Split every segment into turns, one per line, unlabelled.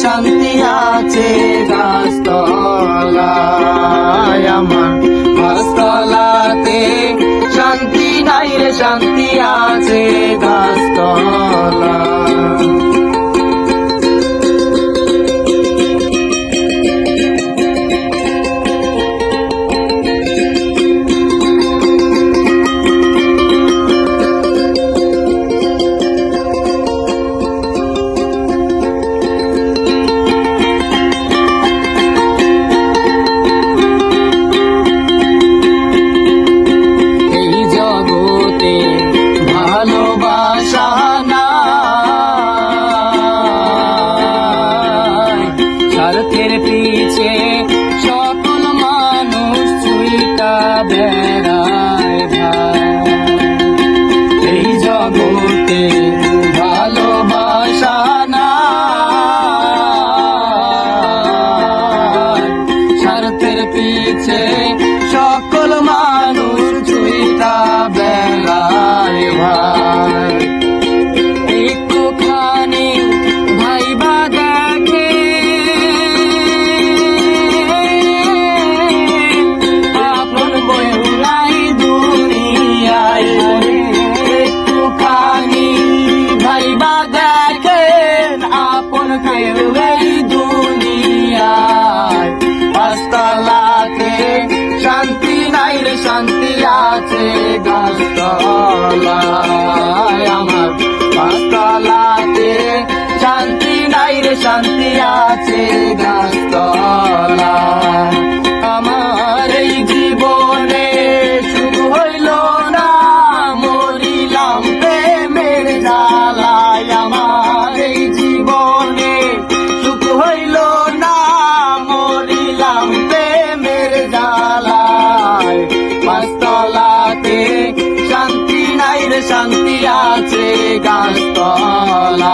শান্তি আছে গাছতলায়, আমার গাছতলাতে শান্তি নাই রে, শান্তি আছে গাছতলা। ভালোবাসা নাই, স্বার্থের পিছে সকল মানুষ ছুইটা বেড়ায় ভাই। এই জগতে ভালোবাসা নাই, স্বার্থের পিছে সকল মানুষ ছুইটা বেড়ায় ভাই। একটুখানি ভাইবা দেখে আপন বউরাই দুনিয়ায়, একটুখানি ভাইবা দেখে আপন কেউই দুনিয়ায়। পাঁচতলাতে শান্তি নাই রে, শান্তি আছে গাছতলায়, আমার পাঁচতলাতে শান্তি নাই রে, শান্তি আছে গাছতলায়। আমার এই জীবনে সুখ হইল না, মরিলাম প্রেমের জ্বালায়। আমার এই জীবনে সুখ হইল না, মরিলাম প্রেমের জ্বালায়। পাঁচতলাতে শান্তি নাই রে, শান্তি আছে গাছতলায়,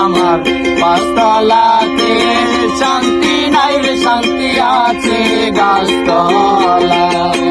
আমার পাঁচতলাতে শান্তি নাই রে, শান্তি আছে গাছতলায়।